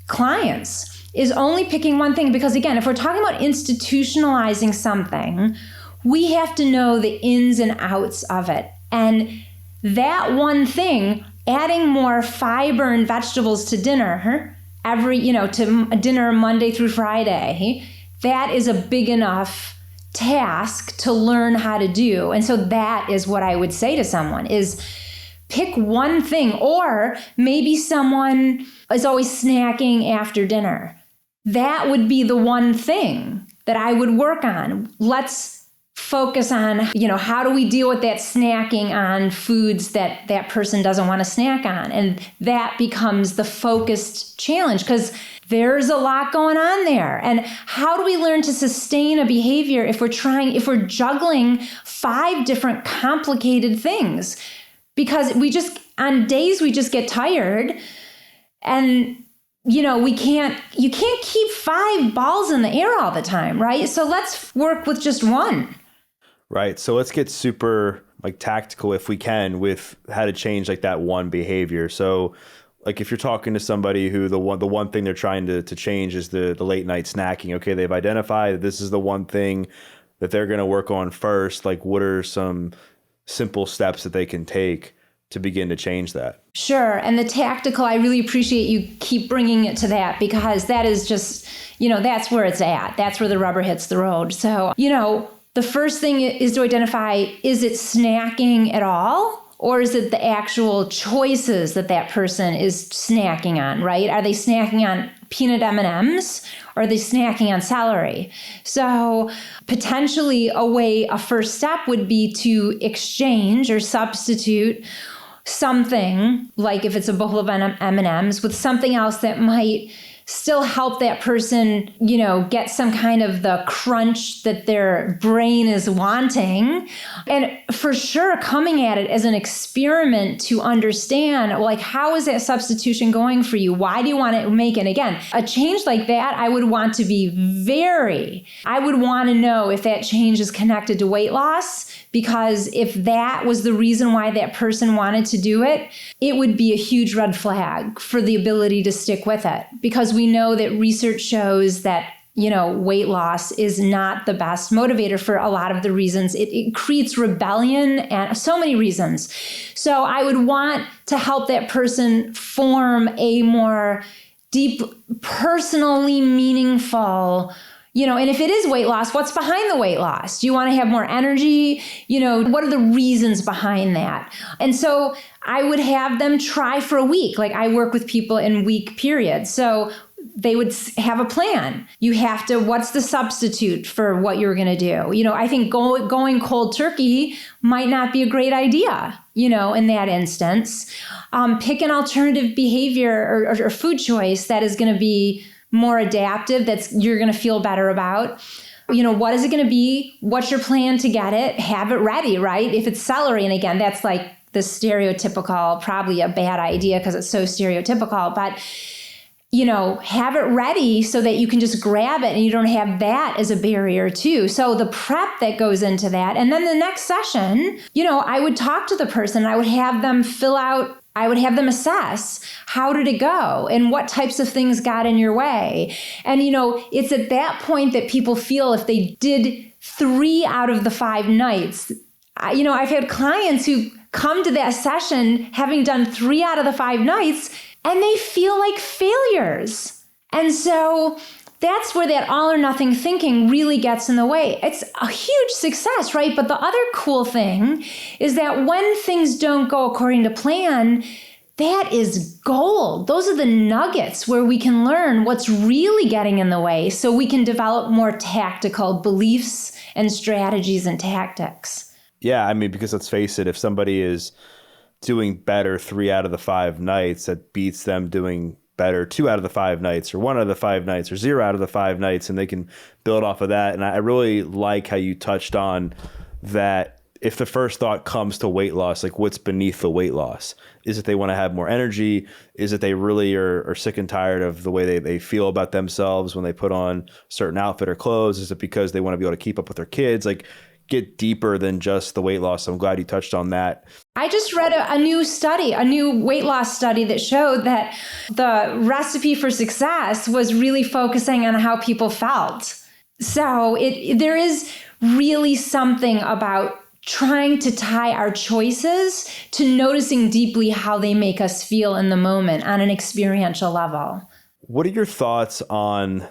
clients, is only picking one thing. Because again, if we're talking about institutionalizing something, we have to know the ins and outs of it. And that one thing, adding more fiber and vegetables to dinner to dinner Monday through Friday, that is a big enough task to learn how to do. And so that is what I would say to someone is pick one thing. Or maybe someone is always snacking after dinner. That would be the one thing that I would work on. Let's focus on, how do we deal with that snacking on foods that that person doesn't want to snack on? And that becomes the focused challenge, because there's a lot going on there. And how do we learn to sustain a behavior if we're juggling 5 different complicated things? Because on days we just get tired, and you can't keep 5 balls in the air all the time, right? So let's work with just one. Right. So let's get super tactical if we can with how to change that one behavior. So if you're talking to somebody who the one thing they're trying to change is the late night snacking. Okay, they've identified that this is the one thing that they're going to work on first. What are some simple steps that they can take to begin to change that? Sure. And the tactical, I really appreciate you keep bringing it to that, because that is just, that's where it's at. That's where the rubber hits the road. So, the first thing is to identify, is it snacking at all? Or is it the actual choices that that person is snacking on, right? Are they snacking on peanut M&Ms or are they snacking on celery? So potentially a first step would be to exchange or substitute something, like if it's a bowl of M&Ms, with something else that might still help that person, get some kind of the crunch that their brain is wanting. And for sure, coming at it as an experiment to understand, like, how is that substitution going for you? Why do you want to make it? Again, a change like that, I would want to know if that change is connected to weight loss, because if that was the reason why that person wanted to do it, it would be a huge red flag for the ability to stick with it. Because we know that research shows that, weight loss is not the best motivator for a lot of the reasons. It creates rebellion and so many reasons. So I would want to help that person form a more deep, personally meaningful, and if it is weight loss, what's behind the weight loss? Do you want to have more energy? What are the reasons behind that? And so I would have them try for a week. Like, I work with people in week periods. So they would have a plan. What's the substitute for what you're going to do? I think going cold turkey might not be a great idea, in that instance. Pick an alternative behavior or food choice that is going to be more adaptive, you're going to feel better about. What is it going to be? What's your plan to get it? Have it ready, right? If it's celery, and again, that's like the stereotypical, probably a bad idea because it's so stereotypical, but have it ready so that you can just grab it and you don't have that as a barrier too. So the prep that goes into that. And then the next session, I would talk to the person. I would have them assess, how did it go and what types of things got in your way? And, it's at that point that people feel if they did 3 out of the 5 nights. I've had clients who come to that session having done 3 out of the 5 nights and they feel like failures. And so that's where that all or nothing thinking really gets in the way. It's a huge success, right? But the other cool thing is that when things don't go according to plan, that is gold. Those are the nuggets where we can learn what's really getting in the way so we can develop more tactical beliefs and strategies and tactics. Yeah, because let's face it, if somebody is doing better 3 out of the 5 nights, that beats them doing better 2 out of the 5 nights or 1 out of the 5 nights or 0 out of the 5 nights, and they can build off of that. And I really like how you touched on that. If the first thought comes to weight loss, like, what's beneath the weight loss? Is it they want to have more energy? Is it they really are sick and tired of the way they feel about themselves when they put on certain outfit or clothes? Is it because they want to be able to keep up with their kids? Like, get deeper than just the weight loss. I'm glad you touched on that. I just read a new weight loss study that showed that the recipe for success was really focusing on how people felt. So there is really something about trying to tie our choices to noticing deeply how they make us feel in the moment on an experiential level. What are your thoughts on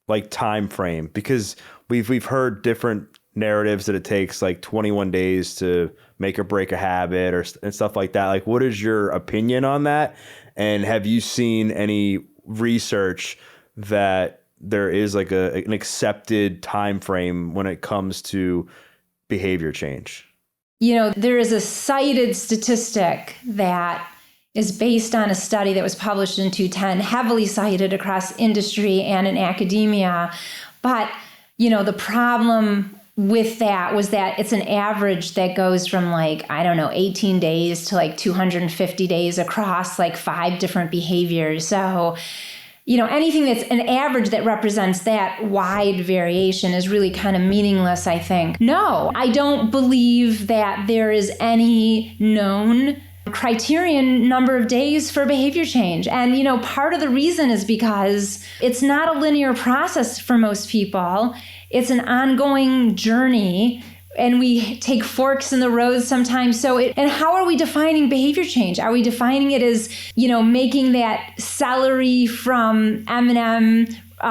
like time frame? Because we've heard different narratives that it takes like 21 days to make or break a habit and stuff like that. Like, what is your opinion on that? And have you seen any research that there is like an accepted time frame when it comes to behavior change? There is a cited statistic that is based on a study that was published in 2010, heavily cited across industry and in academia. But, the problem with that was that it's an average that goes from 18 days to 250 days across 5 different behaviors. So, anything that's an average that represents that wide variation is really kind of meaningless, I think. No, I don't believe that there is any known criterion number of days for behavior change. And, part of the reason is because it's not a linear process for most people. It's an ongoing journey, and we take forks in the road sometimes. And how are we defining behavior change? Are we defining it as, making that celery from M&M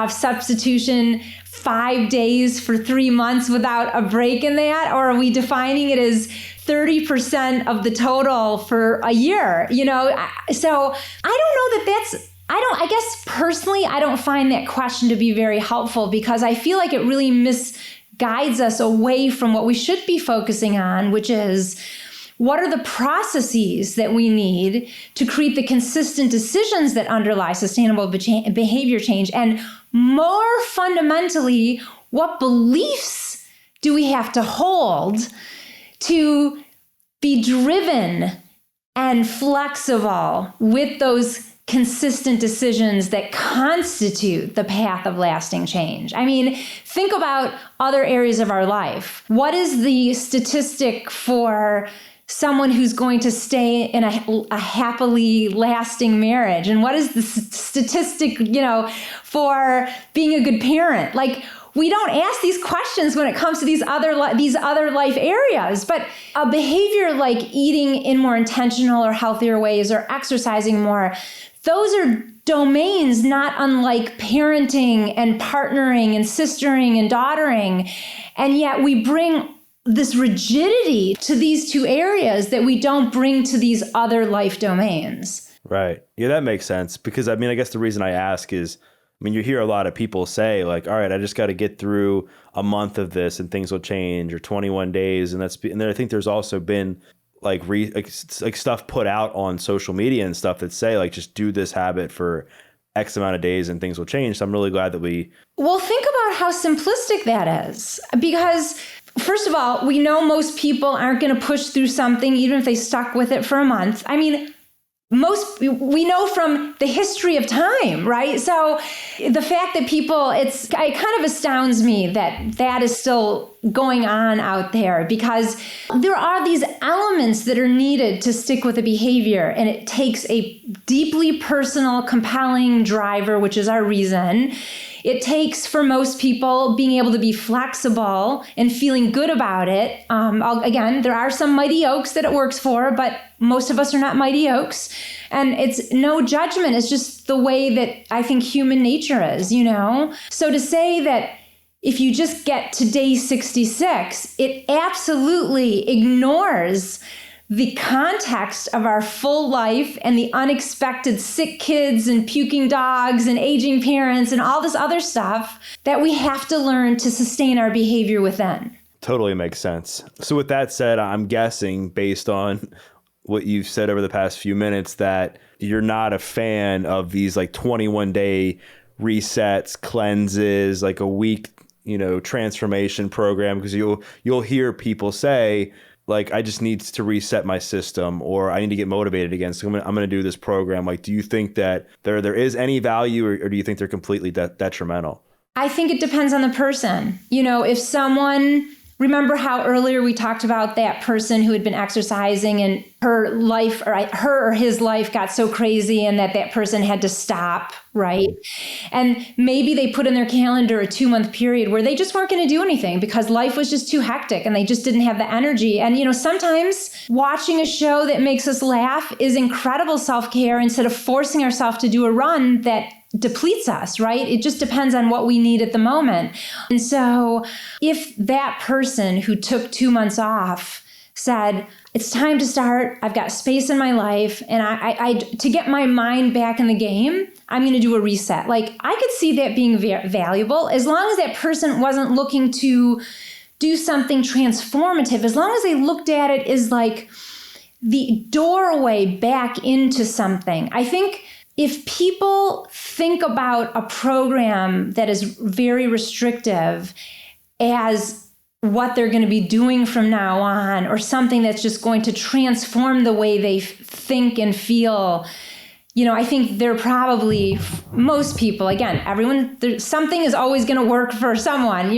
substitution 5 days for 3 months without a break in that? Or are we defining it as 30% of the total for a year? So I don't know that I guess personally, I don't find that question to be very helpful, because I feel like it really misguides us away from what we should be focusing on, which is, what are the processes that we need to create the consistent decisions that underlie sustainable behavior change? And more fundamentally, what beliefs do we have to hold to be driven and flexible with those consistent decisions that constitute the path of lasting change? I mean, think about other areas of our life. What is the statistic for someone who's going to stay in a happily lasting marriage? And what is the statistic, for being a good parent? Like, we don't ask these questions when it comes to these other life areas. But a behavior like eating in more intentional or healthier ways, or exercising more, those are domains not unlike parenting and partnering and sistering and daughtering. And yet we bring this rigidity to these two areas that we don't bring to these other life domains. Right. Yeah, that makes sense. Because I guess the reason I ask is, you hear a lot of people say like, all right, I just got to get through a month of this and things will change, or 21 days. And then I think there's also been like stuff put out on social media and stuff that say like, just do this habit for X amount of days and things will change. So I'm really glad that Well, think about how simplistic that is, because first of all, we know most people aren't going to push through something even if they stuck with it for a month. We know from the history of time, right? So the fact that it kind of astounds me that is still going on out there, because there are these elements that are needed to stick with a behavior, and it takes a deeply personal, compelling driver, which is our reason. It takes, for most people, being able to be flexible and feeling good about it. Again, there are some mighty oaks that it works for, but most of us are not mighty oaks. And it's no judgment. It's just the way that I think human nature is, So to say that if you just get to day 66, it absolutely ignores the context of our full life and the unexpected sick kids and puking dogs and aging parents and all this other stuff that we have to learn to sustain our behavior within. Totally makes sense. So with that said, I'm guessing based on what you've said over the past few minutes that you're not a fan of these like 21-day resets, cleanses, like a week, transformation program, because you'll hear people say, like, I just need to reset my system, or I need to get motivated again. So I'm going to do this program. Like, do you think that there is any value, or do you think they're completely detrimental? I think it depends on the person. If someone, remember how earlier we talked about that person who had been exercising and her or his life got so crazy and that person had to stop, right? And maybe they put in their calendar a 2-month period where they just weren't going to do anything because life was just too hectic and they just didn't have the energy. And, sometimes watching a show that makes us laugh is incredible self-care instead of forcing ourselves to do a run that depletes us, right? It just depends on what we need at the moment. And so if that person who took 2 months off said, it's time to start, I've got space in my life, and I to get my mind back in the game, I'm going to do a reset. Like, I could see that being valuable as long as that person wasn't looking to do something transformative, as long as they looked at it as like the doorway back into something. I think if people think about a program that is very restrictive as what they're going to be doing from now on, or something that's just going to transform the way they think and feel, I think they're probably, most people, again, something is always going to work for someone,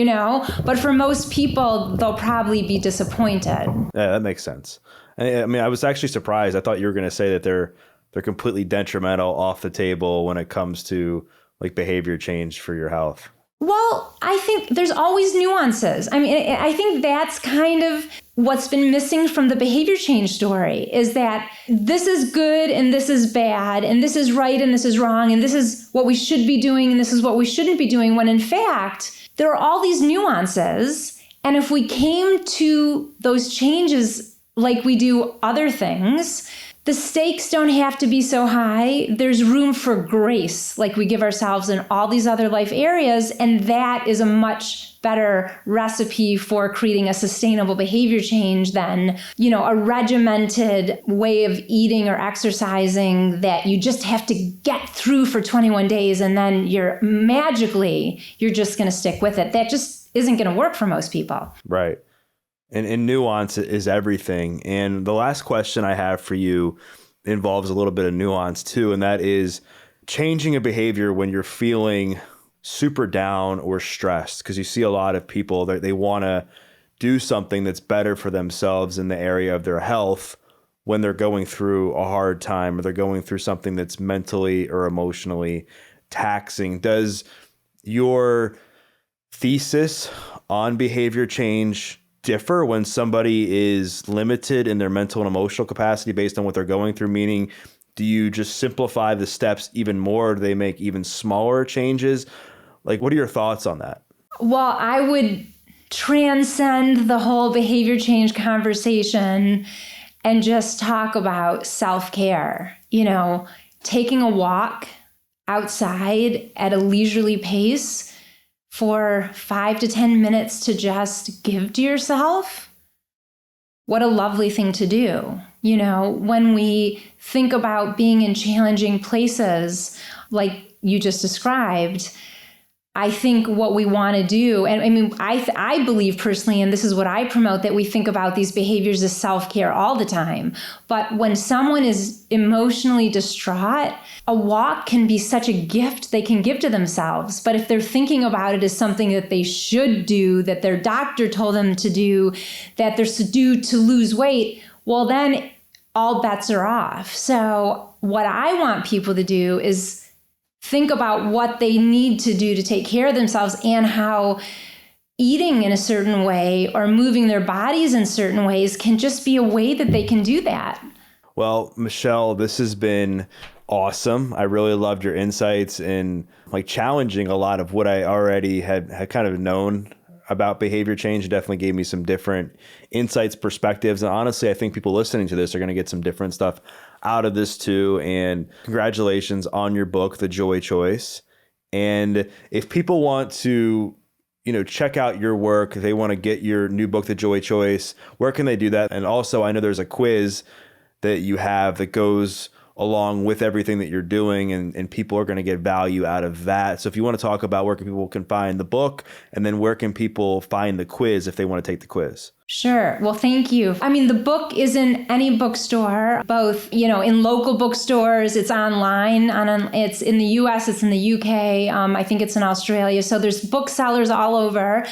but for most people, they'll probably be disappointed. Yeah, that makes sense. I was actually surprised. I thought you were going to say that they're completely detrimental, off the table when it comes to like behavior change for your health. Well, I think there's always nuances. I mean, I think that's kind of what's been missing from the behavior change story, is that this is good and this is bad, and this is right and this is wrong, and this is what we should be doing and this is what we shouldn't be doing, when in fact, there are all these nuances. And if we came to those changes like we do other things, the stakes don't have to be so high. There's room for grace, like we give ourselves in all these other life areas. And that is a much better recipe for creating a sustainable behavior change than, a regimented way of eating or exercising that you just have to get through for 21 days. And then you're just going to stick with it. That just isn't going to work for most people. Right. And nuance is everything. And the last question I have for you involves a little bit of nuance too, and that is changing a behavior when you're feeling super down or stressed, because you see a lot of people that they want to do something that's better for themselves in the area of their health when they're going through a hard time or they're going through something that's mentally or emotionally taxing. Does your thesis on behavior change differ when somebody is limited in their mental and emotional capacity based on what they're going through? Meaning, do you just simplify the steps even more? Do they make even smaller changes? Like, what are your thoughts on that? Well, I would transcend the whole behavior change conversation and just talk about self-care. Taking a walk outside at a leisurely pace for 5 to 10 minutes to just give to yourself. What a lovely thing to do. When we think about being in challenging places like you just described, I think what we want to do, and I mean, I believe personally, and this is what I promote, that we think about these behaviors as self-care all the time. But when someone is emotionally distraught, a walk can be such a gift they can give to themselves. But if they're thinking about it as something that they should do, that their doctor told them to do, that they're to do to lose weight, well, then all bets are off. So what I want people to do is think about what they need to do to take care of themselves, and how eating in a certain way or moving their bodies in certain ways can just be a way that they can do that. Well, Michelle, this has been awesome. I really loved your insights and challenging a lot of what I already had kind of known about behavior change. It definitely gave me some different insights, perspectives. And honestly, I think people listening to this are going to get some different stuff out of this too. And congratulations on your book, The Joy Choice. And if people want to, check out your work, they want to get your new book, The Joy Choice, where can they do that? And also, I know there's a quiz that you have that goes along with everything that you're doing, and people are going to get value out of that. So if you want to talk about where people can find the book, and then where can people find the quiz if they want to take the quiz? Sure. Well, thank you. I mean, the book is in any bookstore, both, in local bookstores, it's online, it's in the US, it's in the UK, I think it's in Australia. So there's booksellers all over.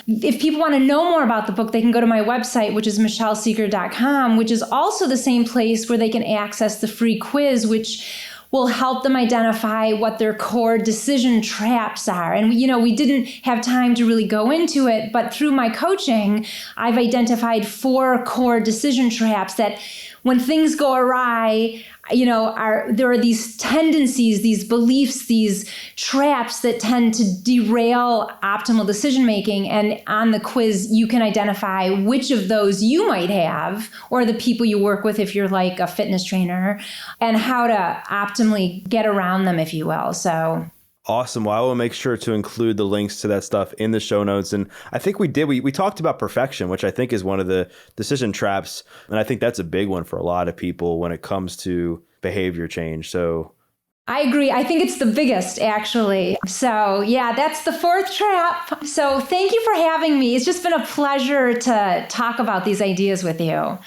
If people want to know more about the book, they can go to my website, which is michellesegar.com, which is also the same place where they can access the free quiz, which will help them identify what their core decision traps are. And, we didn't have time to really go into it, but through my coaching, I've identified 4 core decision traps that when things go awry, there are these tendencies, these beliefs, these traps that tend to derail optimal decision making. And on the quiz, you can identify which of those you might have, or the people you work with if you're like a fitness trainer, and how to optimally get around them, if you will. So awesome. Well, I will make sure to include the links to that stuff in the show notes. And I think we talked about perfection, which I think is one of the decision traps. And I think that's a big one for a lot of people when it comes to behavior change. So I agree. I think it's the biggest, actually. So yeah, that's the 4th trap. So thank you for having me. It's just been a pleasure to talk about these ideas with you.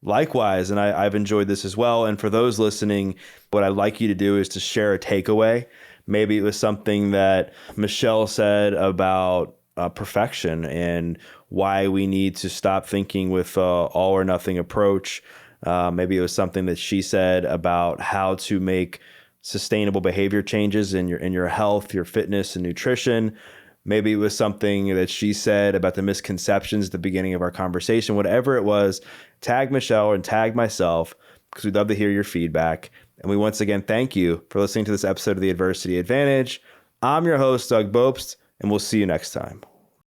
Likewise. And I've enjoyed this as well. And for those listening, what I'd like you to do is to share a takeaway. Maybe it was something that Michelle said about perfection and why we need to stop thinking with all or nothing approach. Maybe it was something that she said about how to make sustainable behavior changes in your health, your fitness, and nutrition. Maybe it was something that she said about the misconceptions at the beginning of our conversation. Whatever it was, tag Michelle and tag myself, because we'd love to hear your feedback. And we once again thank you for listening to this episode of The Adversity Advantage. I'm your host, Doug Bopst, and we'll see you next time.